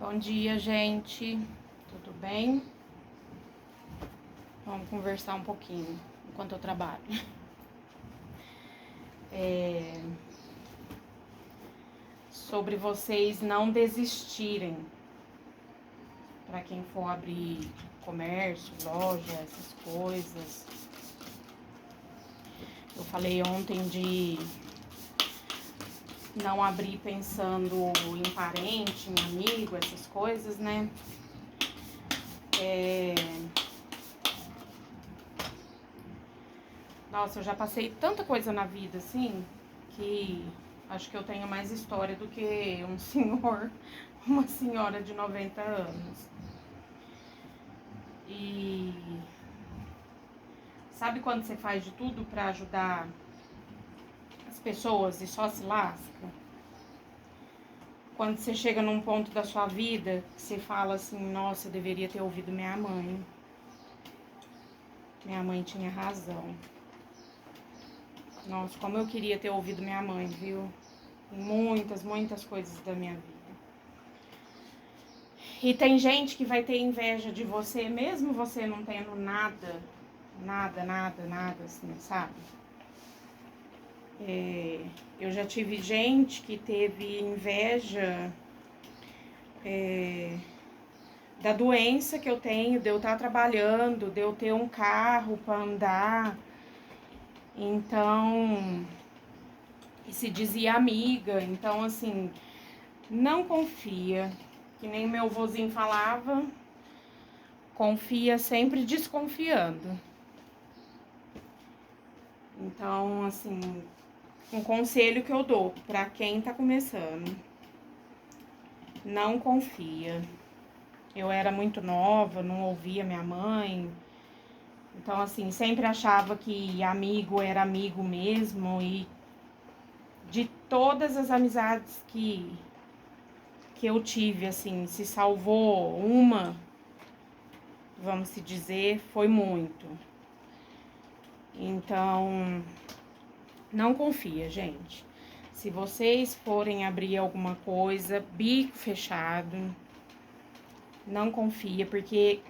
Bom dia, gente. Tudo bem? Vamos conversar um pouquinho enquanto eu trabalho. Sobre vocês não desistirem. Para quem for abrir comércio, loja, essas coisas. Eu falei ontem de não abrir pensando em parente, em amigo, essas coisas, né? Nossa, eu já passei tanta coisa na vida, assim, que acho que eu tenho mais história do que um senhor, uma senhora de 90 anos. E sabe quando você faz de tudo pra ajudar as pessoas e só se lasca? Quando você chega num ponto da sua vida que você fala assim, nossa, eu deveria ter ouvido minha mãe. Minha mãe tinha razão. Nossa, como eu queria ter ouvido minha mãe, viu? Em muitas coisas da minha vida. E tem gente que vai ter inveja de você, mesmo você não tendo nada, assim, sabe? Eu já tive gente que teve inveja da doença que eu tenho, de eu estar trabalhando, de eu ter um carro para andar. Então, e se dizia amiga. Então, assim, não confia. Que nem meu vozinho falava, confia sempre desconfiando. Então, assim, um conselho que eu dou pra quem tá começando: não confia. Eu era muito nova, não ouvia minha mãe. Então, assim, sempre achava que amigo era amigo mesmo. E de todas as amizades que eu tive, assim, se salvou uma, vamos se dizer, foi muito. Então, não confia, gente. Se vocês forem abrir alguma coisa, bico fechado, não confia, porque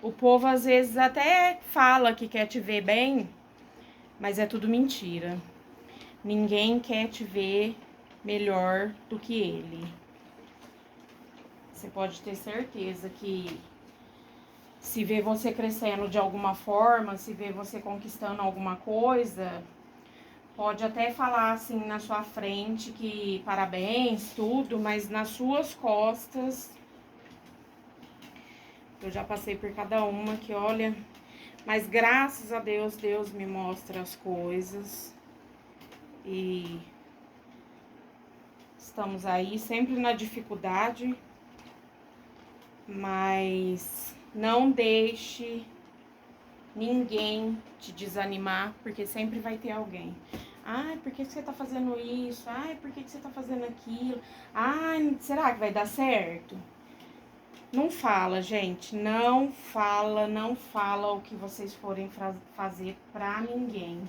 o povo às vezes até fala que quer te ver bem, mas é tudo mentira. Ninguém quer te ver melhor do que ele. Você pode ter certeza que se vê você crescendo de alguma forma, se vê você conquistando alguma coisa, pode até falar assim na sua frente que parabéns, tudo, mas nas suas costas, eu já passei por cada uma que, olha, mas graças a Deus, Deus me mostra as coisas e estamos aí sempre na dificuldade, mas não deixe ninguém te desanimar, porque sempre vai ter alguém. Ai, por que você tá fazendo isso? Ai, por que você tá fazendo aquilo? Ai, será que vai dar certo? Não fala, gente. Não fala o que vocês forem fazer pra ninguém.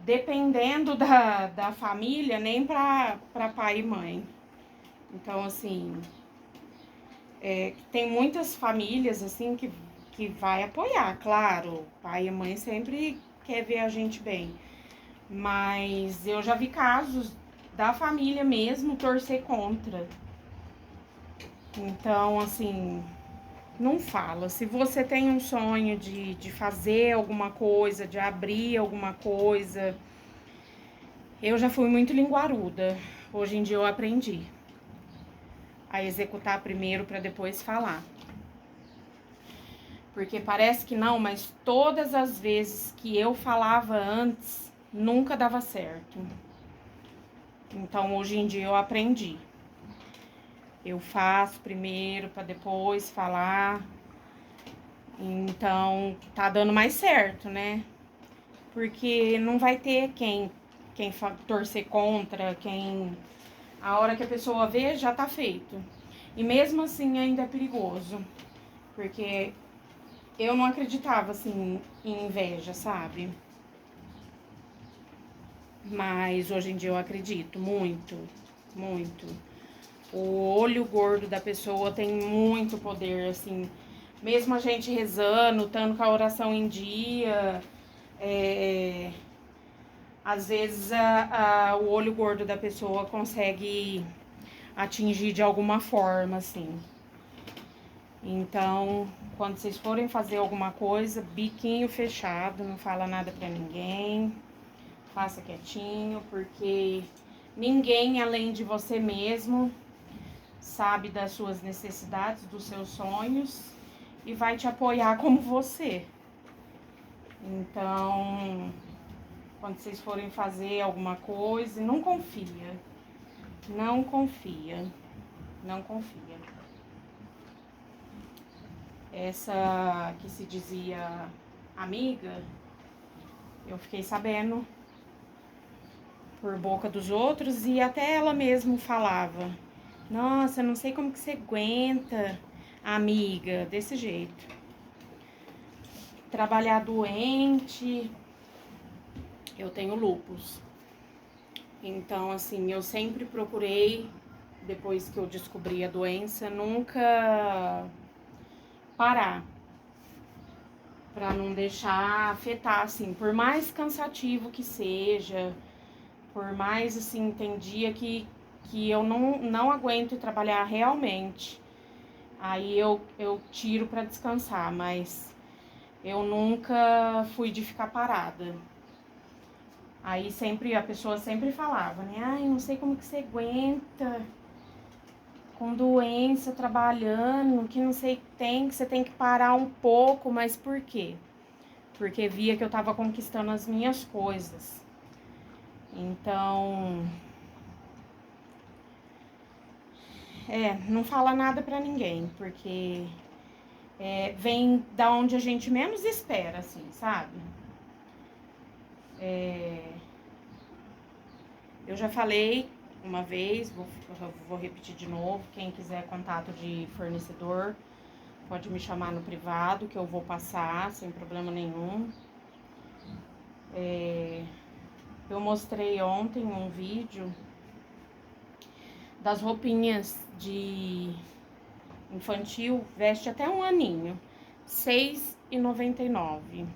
Dependendo da família, nem pra pai e mãe. Então, assim, tem muitas famílias, assim, que vai apoiar, claro. Pai e mãe sempre quer ver a gente bem. Mas eu já vi casos da família mesmo torcer contra. Então, assim, não fala. Se você tem um sonho de fazer alguma coisa, de abrir alguma coisa... Eu já fui muito linguaruda. Hoje em dia eu aprendi a executar primeiro para depois falar. Porque parece que não, mas todas as vezes que eu falava antes, nunca dava certo. Então, hoje em dia eu aprendi. Eu faço primeiro para depois falar. Então, tá dando mais certo, né? Porque não vai ter quem torcer contra, a hora que a pessoa vê, já tá feito. E mesmo assim ainda é perigoso. Porque eu não acreditava, assim, em inveja, sabe? Mas hoje em dia eu acredito muito, muito. O olho gordo da pessoa tem muito poder, assim. Mesmo a gente rezando, estando com a oração em dia, às vezes o olho gordo da pessoa consegue atingir de alguma forma, assim. Então, quando vocês forem fazer alguma coisa, biquinho fechado, não fala nada pra ninguém, faça quietinho, porque ninguém além de você mesmo sabe das suas necessidades, dos seus sonhos e vai te apoiar como você. Então, quando vocês forem fazer alguma coisa, não confia. Não confia. Não confia. Essa que se dizia amiga, eu fiquei sabendo por boca dos outros e até ela mesma falava: nossa, não sei como que você aguenta, amiga, desse jeito. Trabalhar doente, eu tenho lúpus. Então, assim, eu sempre procurei, depois que eu descobri a doença, nunca parar. Pra não deixar afetar, assim, por mais cansativo que seja, por mais, assim, tem dia que eu não aguento trabalhar realmente. Aí eu tiro pra descansar, mas eu nunca fui de ficar parada. Aí sempre, a pessoa sempre falava, né? Ai, não sei como que você aguenta com doença, trabalhando, que não sei o que tem, que você tem que parar um pouco, mas por quê? Porque via que eu tava conquistando as minhas coisas. Então, não fala nada pra ninguém, porque vem da onde a gente menos espera, assim, sabe? Eu já falei uma vez, vou repetir de novo, quem quiser contato de fornecedor, pode me chamar no privado, que eu vou passar sem problema nenhum. Eu mostrei ontem um vídeo das roupinhas de infantil, veste até um aninho, R$ 6,99.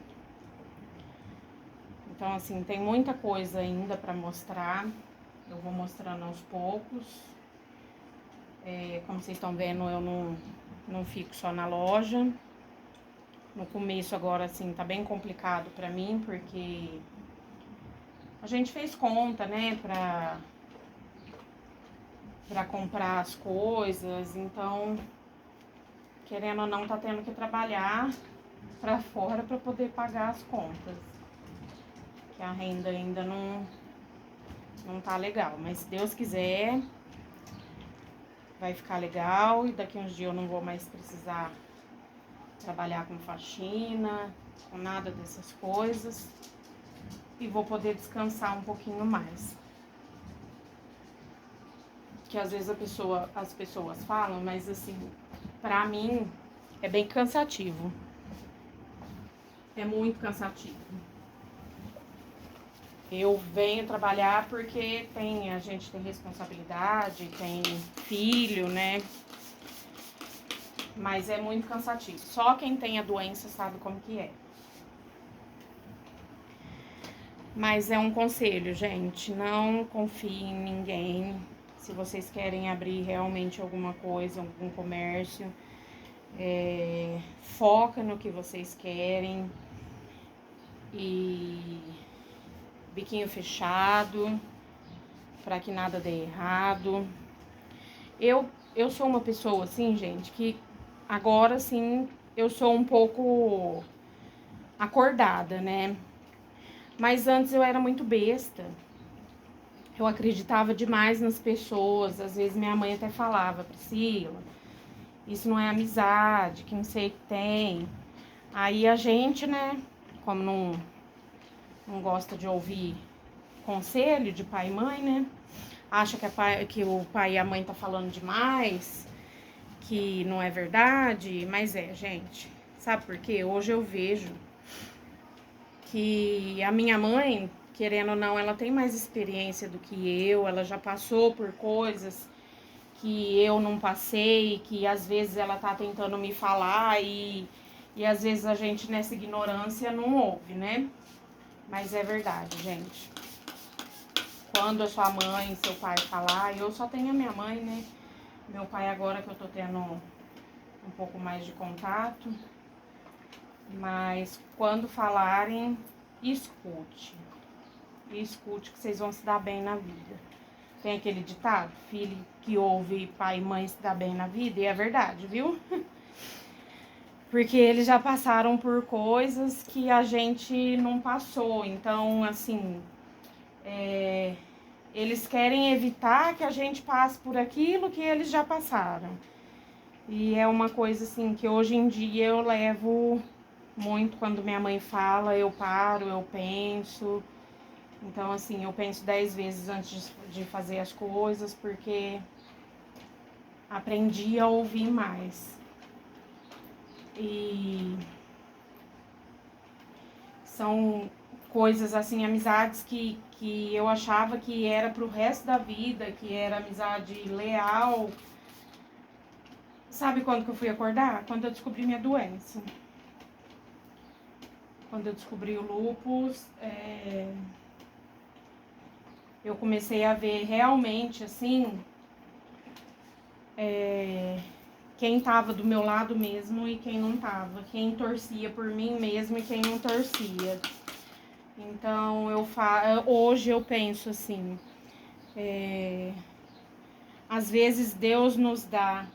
Então, assim, tem muita coisa ainda pra mostrar. Eu vou mostrando aos poucos. Como vocês estão vendo, eu não fico só na loja. No começo agora, assim, tá bem complicado pra mim, porque a gente fez conta, né, pra comprar as coisas. Então, querendo ou não, tá tendo que trabalhar pra fora pra poder pagar as contas. Que a renda ainda não tá legal. Mas se Deus quiser, vai ficar legal. E daqui uns dias eu não vou mais precisar trabalhar com faxina, com nada dessas coisas. E vou poder descansar um pouquinho mais. Que às vezes as pessoas falam, mas assim, pra mim é bem cansativo. É muito cansativo. Eu venho trabalhar porque a gente tem responsabilidade, tem filho, né? Mas é muito cansativo. Só quem tem a doença sabe como que é. Mas é um conselho, gente, não confie em ninguém. Se vocês querem abrir realmente alguma coisa, algum comércio, foca no que vocês querem e biquinho fechado, para que nada dê errado. Eu sou uma pessoa, assim, gente, que agora, sim, eu sou um pouco acordada, né? Mas antes eu era muito besta. Eu acreditava demais nas pessoas. Às vezes minha mãe até falava: Priscila, isso não é amizade, que não sei o que tem. Aí a gente, né, como não gosta de ouvir conselho de pai e mãe, né? Acha que o pai e a mãe tá falando demais, que não é verdade, mas gente. Sabe por quê? Hoje eu vejo que a minha mãe, querendo ou não, ela tem mais experiência do que eu, ela já passou por coisas que eu não passei, que às vezes ela tá tentando me falar e às vezes a gente nessa ignorância não ouve, né? Mas é verdade, gente. Quando a sua mãe, seu pai falar, eu só tenho a minha mãe, né? Meu pai agora que eu tô tendo um pouco mais de contato. Mas quando falarem, escute. Escute que vocês vão se dar bem na vida. Tem aquele ditado, filho que ouve pai e mãe se dá bem na vida, e é verdade, viu? Porque eles já passaram por coisas que a gente não passou. Então, assim, eles querem evitar que a gente passe por aquilo que eles já passaram. E é uma coisa, assim, que hoje em dia eu levo muito. Quando minha mãe fala, eu paro, eu penso. Então, assim, eu penso 10 vezes antes de fazer as coisas, porque aprendi a ouvir mais. E são coisas, assim, amizades que eu achava que era pro resto da vida, que era amizade leal. Sabe quando que eu fui acordar? Quando eu descobri minha doença. Quando eu descobri o lúpus, eu comecei a ver realmente, assim, quem tava do meu lado mesmo e quem não tava. Quem torcia por mim mesmo e quem não torcia. Então, hoje eu penso assim, às vezes Deus nos dá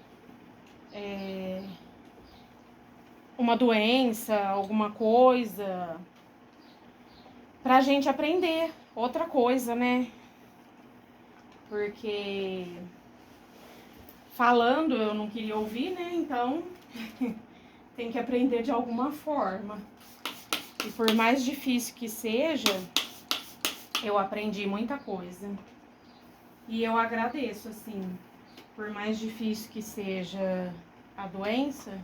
uma doença, alguma coisa, pra gente aprender outra coisa, né? Porque falando eu não queria ouvir, né? Então tem que aprender de alguma forma. E por mais difícil que seja, eu aprendi muita coisa. E eu agradeço, assim, por mais difícil que seja a doença,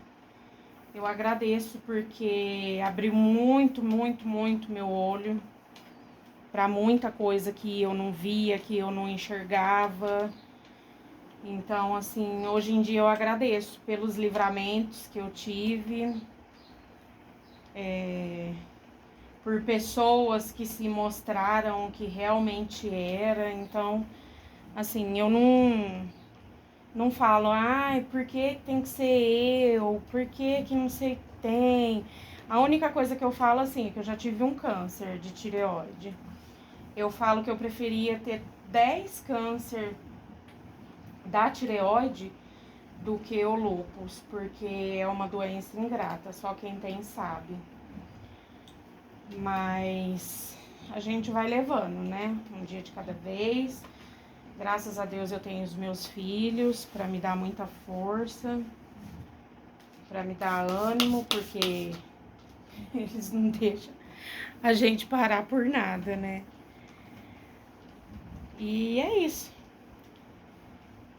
eu agradeço porque abriu muito, muito, muito meu olho para muita coisa que eu não via, que eu não enxergava. Então, assim, hoje em dia eu agradeço pelos livramentos que eu tive, por pessoas que se mostraram o que realmente era. Então, assim, eu não falo, ai, por que tem que ser eu? Por que que não sei tem? A única coisa que eu falo, assim, é que eu já tive um câncer de tireoide. Eu falo que eu preferia ter 10 câncer da tireoide do que o lúpus, porque é uma doença ingrata, só quem tem sabe. Mas a gente vai levando, né? Um dia de cada vez. Graças a Deus eu tenho os meus filhos para me dar muita força, para me dar ânimo, porque eles não deixam a gente parar por nada, né? E é isso.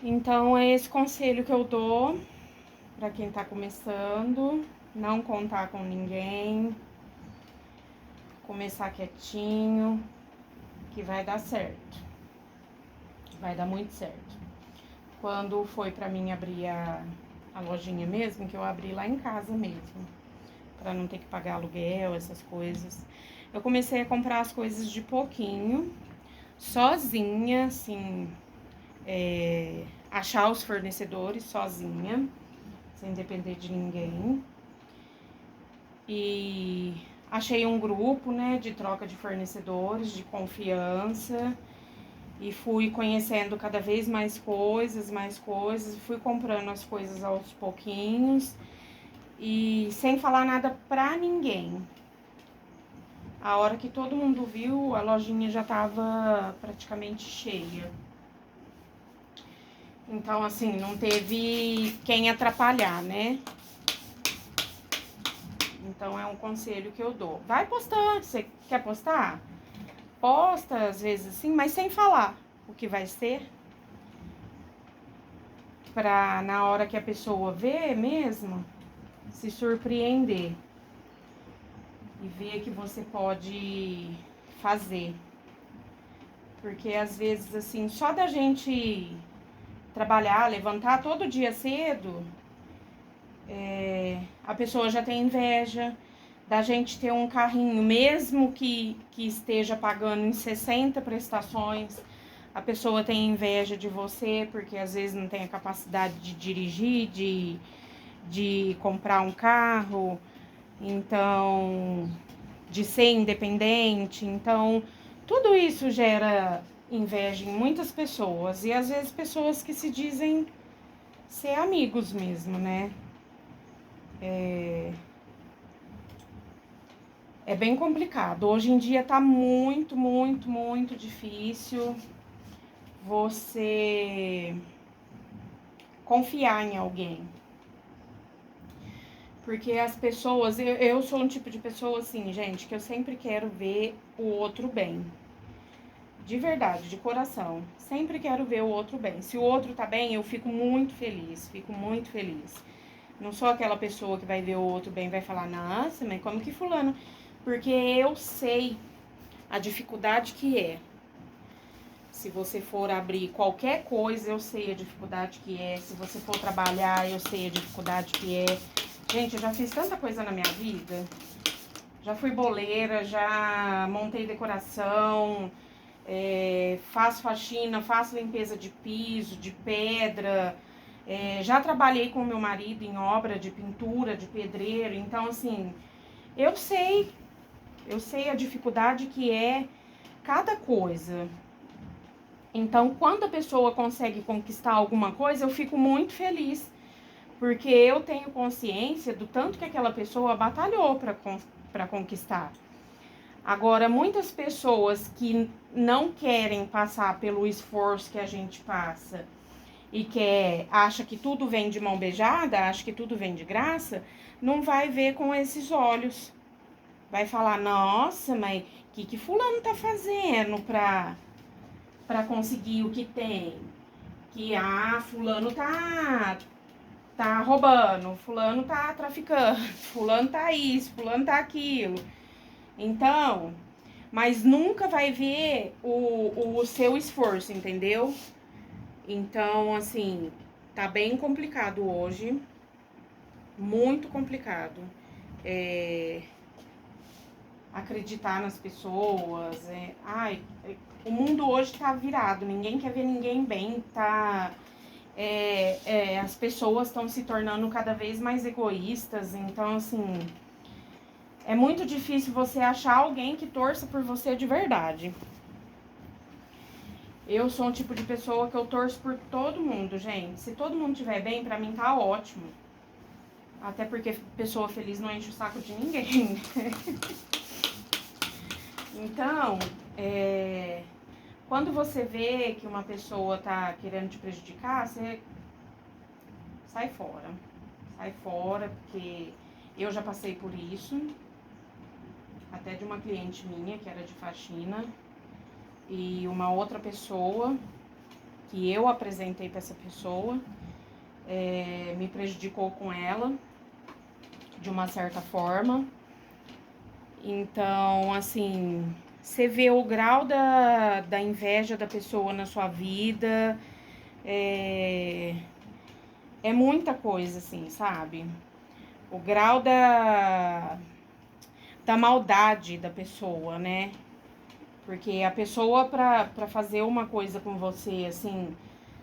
Então é esse conselho que eu dou para quem tá começando, não contar com ninguém, começar quietinho, que vai dar certo. Vai dar muito certo. Quando foi para mim abrir a lojinha mesmo, que eu abri lá em casa mesmo, para não ter que pagar aluguel, essas coisas. Eu comecei a comprar as coisas de pouquinho, sozinha, assim, achar os fornecedores sozinha, sem depender de ninguém. E achei um grupo, né, de troca de fornecedores, de confiança. E fui conhecendo cada vez mais coisas, fui comprando as coisas aos pouquinhos e sem falar nada pra ninguém. A hora que todo mundo viu, a lojinha já tava praticamente cheia. Então, assim, não teve quem atrapalhar, né? Então, é um conselho que eu dou. Vai postando, você quer postar? Posta, às vezes assim, mas sem falar o que vai ser. Pra na hora que a pessoa vê mesmo, se surpreender. E ver que você pode fazer. Porque às vezes, assim, só da gente trabalhar, levantar todo dia cedo, a pessoa já tem inveja da gente ter um carrinho, mesmo que esteja pagando em 60 prestações, a pessoa tem inveja de você, porque às vezes não tem a capacidade de dirigir, de comprar um carro, então, de ser independente. Então, tudo isso gera inveja em muitas pessoas, e às vezes pessoas que se dizem ser amigos mesmo, né? É bem complicado. Hoje em dia tá muito, muito, muito difícil você confiar em alguém. Porque as pessoas, eu sou um tipo de pessoa assim, gente, que eu sempre quero ver o outro bem. De verdade, de coração. Sempre quero ver o outro bem. Se o outro tá bem, eu fico muito feliz, fico muito feliz. Não sou aquela pessoa que vai ver o outro bem e vai falar, nossa, mas como que fulano? Porque eu sei a dificuldade que é. Se você for abrir qualquer coisa, eu sei a dificuldade que é. Se você for trabalhar, eu sei a dificuldade que é. Gente, eu já fiz tanta coisa na minha vida. Já fui boleira, já montei decoração, faço faxina, faço limpeza de piso, de pedra. Já trabalhei com meu marido em obra de pintura, de pedreiro. Então, assim, eu sei a dificuldade que é cada coisa. Então, quando a pessoa consegue conquistar alguma coisa, eu fico muito feliz. Porque eu tenho consciência do tanto que aquela pessoa batalhou para conquistar. Agora, muitas pessoas que não querem passar pelo esforço que a gente passa e acha que tudo vem de mão beijada, acha que tudo vem de graça, não vai ver com esses olhos. Vai falar, nossa, mas o que fulano tá fazendo pra conseguir o que tem? Que, fulano tá roubando, fulano tá traficando, fulano tá isso, fulano tá aquilo. Então, mas nunca vai ver o seu esforço, entendeu? Então, assim, tá bem complicado hoje, muito complicado. Acreditar nas pessoas, o mundo hoje tá virado, ninguém quer ver ninguém bem, tá... as pessoas estão se tornando cada vez mais egoístas, então, assim, é muito difícil você achar alguém que torça por você de verdade. Eu sou um tipo de pessoa que eu torço por todo mundo, gente. Se todo mundo estiver bem, pra mim tá ótimo. Até porque pessoa feliz não enche o saco de ninguém. Então, quando você vê que uma pessoa tá querendo te prejudicar, você sai fora. Sai fora, porque eu já passei por isso. Até de uma cliente minha, que era de faxina. E uma outra pessoa, que eu apresentei para essa pessoa, me prejudicou com ela, de uma certa forma. Então, assim, você vê o grau da inveja da pessoa na sua vida, é muita coisa, assim, sabe? O grau da maldade da pessoa, né? Porque a pessoa, pra fazer uma coisa com você, assim,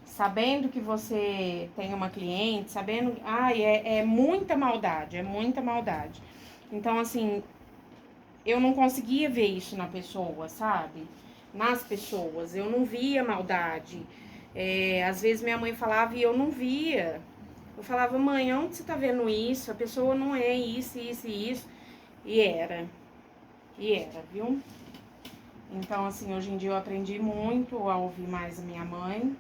sabendo que você tem uma cliente, sabendo... é muita maldade, é muita maldade. Então, assim, eu não conseguia ver isso na pessoa, sabe? Nas pessoas, eu não via maldade. Às vezes minha mãe falava e eu não via. Eu falava, mãe, onde você tá vendo isso? A pessoa não é isso, isso e isso. E era, viu? Então, assim, hoje em dia eu aprendi muito a ouvir mais a minha mãe.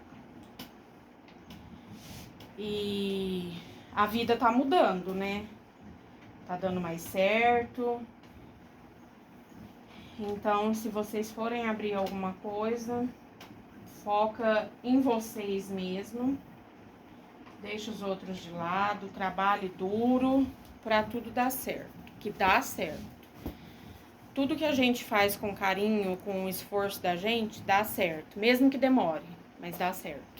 E a vida tá mudando, né? Tá dando mais certo. Então, se vocês forem abrir alguma coisa, foca em vocês mesmo. Deixa os outros de lado, trabalhe duro pra tudo dar certo. Que dá certo. Tudo que a gente faz com carinho, com o esforço da gente, dá certo. Mesmo que demore, mas dá certo.